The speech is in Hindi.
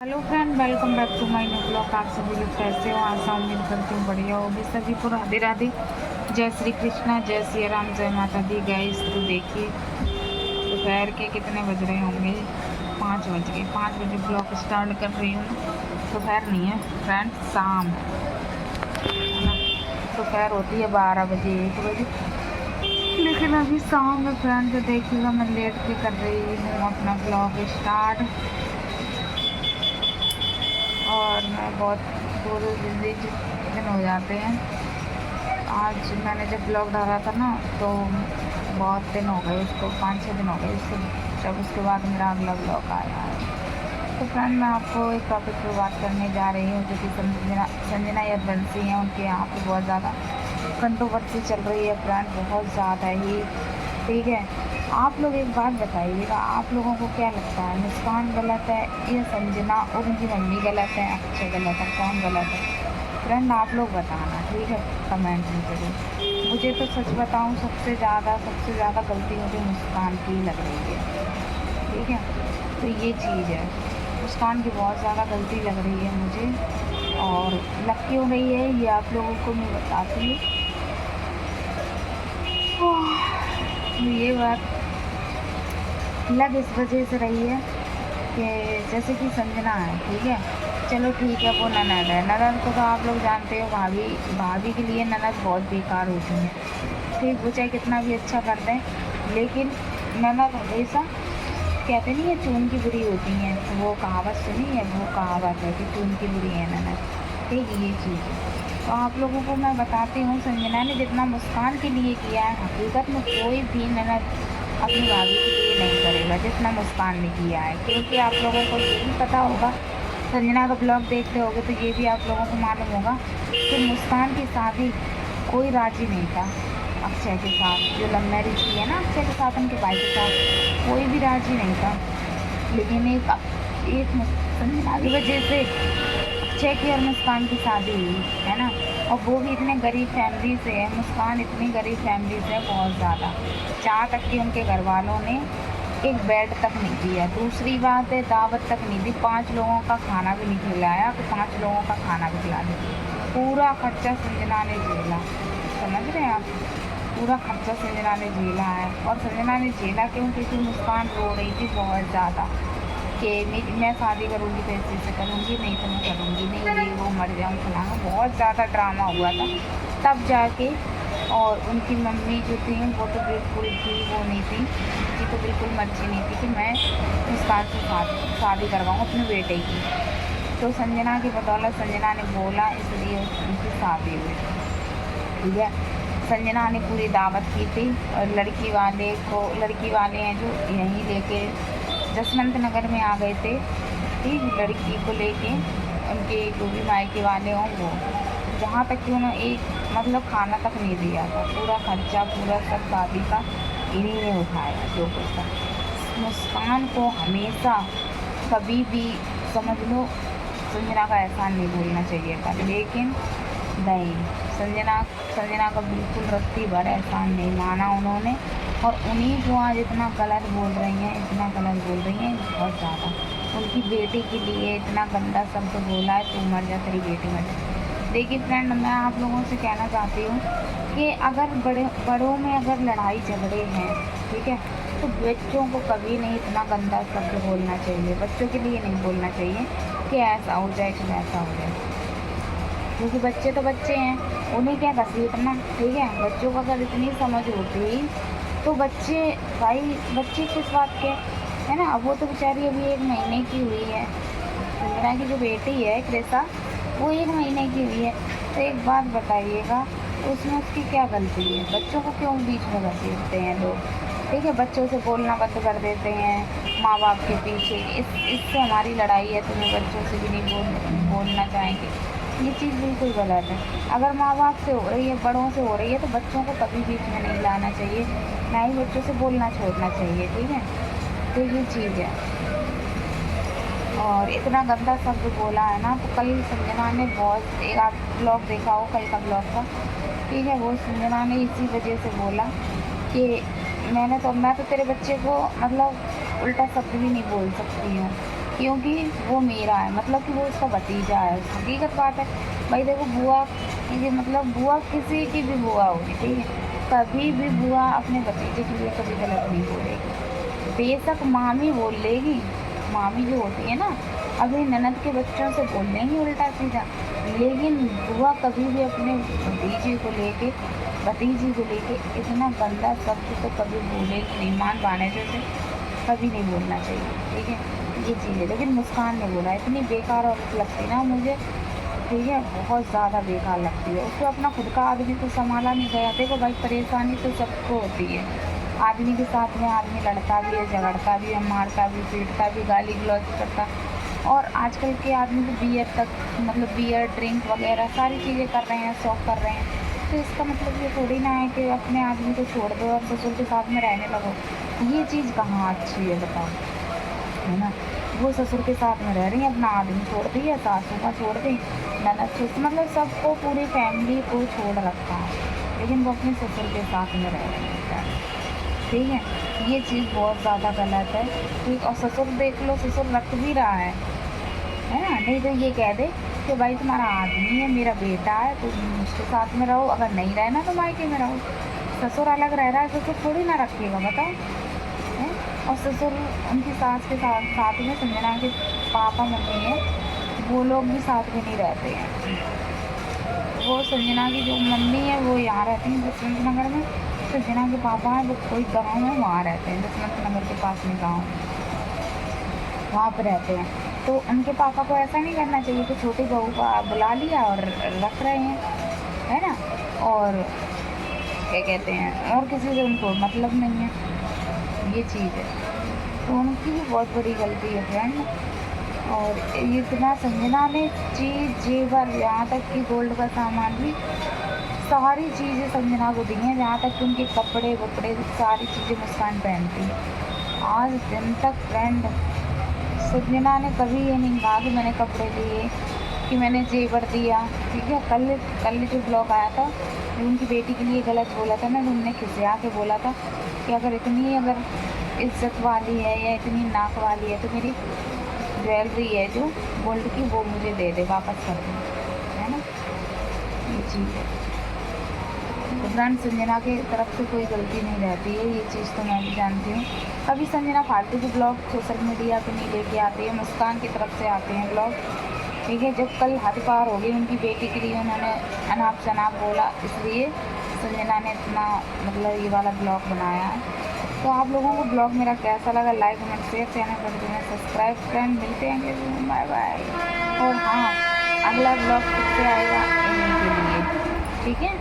Hello friend, welcome back to my new blog. आप सभी लोग कैसे हो? आशा उम्मीद करती हूँ बढ़िया होगी सभी को। राधे राधे, जय श्री कृष्णा, जय श्री राम, जय माता दी। गाइस तो देखिए दोपहर के कितने बज रहे होंगे, 5 बज गए। 5 बजे ब्लॉग स्टार्ट कर रही हूँ। दोपहर नहीं है फ्रेंड, शाम है ना। दोपहर होती है 12 बजे 1 बजे, लेकिन अभी शाम है फ्रेंड। तो देखिएगा मैं लेट के कर रही हूँ अपना ब्लॉग स्टार्ट। और मैं बहुत दो दिन हो जाते हैं। आज मैंने जब ब्लॉग डाला था ना, तो बहुत दिन हो गए उसको, 5-6 दिन हो गए उसको, जब उसके बाद मेरा अगला ब्लॉग आया है। तो फ्रेंड मैं आपको एक टॉपिक पर बात करने जा रही हूँ, जो कि संजना यदवंशी हैं। उनके यहाँ पे बहुत ज़्यादा कंट्रोवर्सी चल रही है फ्रेंड, बहुत ज़्यादा ही। ठीक है, आप लोग एक बात बताइएगा, आप लोगों को क्या लगता है, मुस्कान गलत है या संजना और उनकी मम्मी गलत है, अक्षय गलत है, कौन गलत है? फ्रेंड आप लोग बताना, ठीक है, कमेंट में जरूर। मुझे तो सच बताऊं, सबसे ज़्यादा गलती मुझे मुस्कान की लग रही है। ठीक है, तो ये चीज़ है, मुस्कान की बहुत ज़्यादा गलती लग रही है मुझे। और लग क्यों रही है ये आप लोगों को मैं बताती हूँ। ये बात लग इस वजह से रही है कि जैसे कि संजना है, ठीक है, चलो ठीक है, वो ननद है। ननद को तो आप लोग जानते हो, भाभी भाभी के लिए ननद बहुत बेकार होती है। ठीक, वो चाहे कितना भी अच्छा कर दें, लेकिन ननद हमेशा कहते नहीं है चून की बुरी होती हैं। वो कहावत सुनी है, वो कहावत है कि चून की बुरी है ननद। ठीक, ये चीज़ है। तो आप लोगों को मैं बताती हूँ, संजना ने जितना मुस्कान के लिए किया है, हकीकत में कोई भी ननद अपनी भाभी के लिए नहीं करेगा जितना मुस्कान ने किया है। क्योंकि आप लोगों को ये भी पता होगा, संजना का ब्लॉग देखते होगे तो ये भी आप लोगों को मालूम होगा कि मुस्कान की शादी कोई राजी नहीं था अक्षय के साथ। जो लव मैरिज की है ना अक्षय के साथ, उनके भाई के साथ, कोई भी राजी नहीं था। लेकिन एक संजना की वजह से अक्षय की और मुस्कान की शादी हुई है ना। और वो भी इतने गरीब फैमिली से है, मुस्कान इतनी गरीब फैमिली से है, बहुत ज़्यादा। जहाँ तक कि उनके घर वालों ने एक बेड तक नहीं दिया। दूसरी बात है, दावत तक नहीं दी, 5 लोगों का खाना भी नहीं खिलाया, तो 5 लोगों का खाना भी खिला दिया। पूरा खर्चा संजना ने झेला, समझ रहे हैं आप? पूरा खर्चा संजना ने झेला है। और संजना ने झेला क्यों? क्योंकि मुस्कान रो रही थी बहुत ज़्यादा कि मैं शादी करूँगी तो ऐसे से करूँगी, नहीं तो मैं करूँगी नहीं, ये वो मर जाऊँ फलाना। बहुत ज़्यादा ड्रामा हुआ था तब जाके। और उनकी मम्मी जो थी वो तो बिल्कुल भी वो नहीं थी, उनकी तो बिल्कुल मर्जी नहीं थी कि मैं मुस्कान से शादी करवाऊँ अपने बेटे की। तो संजना की बदौलत संजना ने बोला, इसलिए उनकी शादी हुई। ठीक है, संजना ने पूरी दावत की थी। और लड़की वाले हैं जो यहीं लेके जसवंत नगर में आ गए थे, ठीक, लड़की को लेके, उनके जो भी मायके वाले हों वो, जहाँ तक कि उन्होंने एक मतलब खाना तक नहीं दिया था। पूरा खर्चा पूरा सब शादी का इन्हीं ने उठाया जो कुछ था। मुस्कान को हमेशा कभी भी समझ लो संजना का एहसान नहीं भूलना चाहिए था, लेकिन नहीं, संजना संजना का बिल्कुल रत्ती भर एहसान नहीं माना उन्होंने। और उन्हीं को आज इतना गलत बोल रही हैं, इतना गलत बोल रही हैं, बहुत ज़्यादा। उनकी बेटी के लिए इतना गंदा शब्द बोला है, तू मर जा, तेरी बेटी मर जा। देखिए फ्रेंड, मैं आप लोगों से कहना चाहती हूँ कि अगर बड़ों में अगर लड़ाई झगड़े हैं, ठीक है, तो बच्चों को कभी नहीं इतना गंदा शब्द बोलना चाहिए। बच्चों के लिए नहीं बोलना चाहिए कि ऐसा हो जाए कि वैसा हो जाए, क्योंकि बच्चे तो बच्चे हैं, उन्हें क्या घसीटना। ठीक है, बच्चों को अगर इतनी समझ होती तो बच्चे, भाई बच्चे किस बात के, है ना। अब वो तो बेचारी अभी 1 महीने की हुई है, संजना की जो बेटी है कृषा, वो 1 महीने की हुई है। तो एक बात बताइएगा, उसमें उसकी क्या गलती है? बच्चों को क्यों बीच में घसीटते हैं लोग? ठीक है, बच्चों से बोलना बंद कर देते हैं माँ बाप के पीछे। इससे हमारी लड़ाई है, तुम्हें बच्चों से भी नहीं बोलना चाहेंगे। ये चीज़ बिल्कुल गलत है। अगर माँ बाप से हो रही है, बड़ों से हो रही है, तो बच्चों को कभी बीच में नहीं लाना चाहिए, ना ही बच्चों से बोलना छोड़ना चाहिए। ठीक है, तो ये चीज़ है। और इतना गंदा शब्द बोला है ना, तो कल संजना ने बहुत, एक आप ब्लॉग देखा हो कल का ब्लॉग का, ठीक है, वो संजना ने इसी वजह से बोला कि मैं तो तेरे बच्चे को मतलब उल्टा शब्द भी नहीं बोल सकती हूँ। क्योंकि वो मेरा है, मतलब कि वो उसका भतीजा है। हकीकत बात है भाई। देखो बुआ, ये मतलब बुआ किसी की भी बुआ होगी, ठीक है, कभी भी बुआ अपने भतीजे के लिए कभी गलत नहीं बोलेगी। बेशक मामी बोल लेगी, मामी जो होती है ना, अभी ननद के बच्चों से बोल लेंगी उल्टा सीधा, लेकिन बुआ कभी भी अपने भतीजी को लेके इतना गंदा शब्द तो कभी बोलेगी नहीं। मान बाने जैसे कभी नहीं बोलना चाहिए, ठीक है, ये चीज़ है। लेकिन मुस्कान ने बोला, इतनी बेकार औरत लगती ना मुझे, ठीक है, बहुत ज़्यादा बेकार लगती है। उसको अपना खुद का आदमी तो संभाला नहीं गया। देखो भाई, परेशानी तो सबको होती है। आदमी के साथ में आदमी लड़ता भी है, झगड़ता भी है, मारता भी, पीटता भी, गाली गलौज करता। और आजकल के आदमी तो बियर तक, मतलब बियर ड्रिंक वगैरह सारी चीज़ें कर रहे हैं, शौक कर रहे हैं। तो इसका मतलब ये थोड़ी ना है कि अपने आदमी को छोड़ दो और ससुर के साथ में रहने लगो। ये चीज़ कहाँ अच्छी है बताओ, है ना। वो ससुर के साथ में रह रही हैं, अपना आदमी छोड़ दी है, सासू का छोड़ दी, ननद ससुर, मतलब सबको, पूरी फैमिली को छोड़ रखा है, लेकिन वो अपने ससुर के साथ में रह रही है, ठीक है। ये चीज़ बहुत ज़्यादा गलत है, ठीक। और ससुर देख लो, ससुर रख भी रहा है ना। नहीं तो ये कह दे कि भाई तुम्हारा आदमी है, मेरा बेटा है, तुम उसके साथ में रहो, अगर नहीं रहना तो मायके में रहो। ससुर अलग रह रहा है, ससुर थोड़ी ना रखिएगा बताओ, है। और ससुर, उनकी सास के साथ साथ में संजना के पापा मम्मी है, वो लोग भी साथ में नहीं रहते हैं। वो संजना की जो मम्मी है वो यहाँ रहती हैं जसवंत नगर में, संजना के पापा हैं वो कोई गाँव में वहाँ रहते हैं, जसवंत नगर के पास में गाँव, वहाँ पर रहते हैं। तो उनके पापा को ऐसा नहीं करना चाहिए कि छोटी बहू को बुला लिया और रख रहे हैं, है ना। और क्या कहते हैं, और किसी से उनको मतलब नहीं है, ये चीज़ है। तो उनकी भी बहुत बड़ी गलती है फ्रेंड। और इतना संजना ने चीज़ जेवर, यहाँ तक कि गोल्ड का सामान भी, सारी चीज़ें संजना को दी हैं, जहाँ तक कि उनके कपड़े वपड़े सारी चीज़ें मुस्कान पहनती है आज दिन तक फ्रेंड। संजना ने कभी ये नहीं कहा कि मैंने कपड़े दिए, कि मैंने जेवर दिया, ठीक है। कल जो ब्लॉग आया था, उनकी बेटी के लिए गलत बोला था ना, उनने खिसिया के बोला था कि अगर इज्जत वाली है या इतनी नाक वाली है तो मेरी ज्वेलरी है जो गोल्ड की वो मुझे दे दे, वापस कर दे, है ना, ये चीज़ है। तो फ्रेंड, संजना की तरफ से कोई गलती नहीं रहती है, ये चीज़ तो मैं भी जानती हूँ। कभी संजना फालतू के ब्लॉग सोशल मीडिया पे नहीं लेके आती है, मुस्कान की तरफ से आते हैं ब्लॉग, ठीक है। जब कल हद पार हो गई उनकी बेटी के लिए, उन्होंने अनाप शनाप बोला, इसलिए संजना ने इतना, मतलब ये वाला ब्लॉग बनाया है। तो आप लोगों को ब्लॉग मेरा कैसा लगा, लाइक कमेंट शेयर, चैनल कर देना सब्सक्राइब। फ्रेंड, मिलते हैं, बाय बाय। और हाँ, अगला ब्लॉग फिर से आएगा इन्हीं के लिए, ठीक है।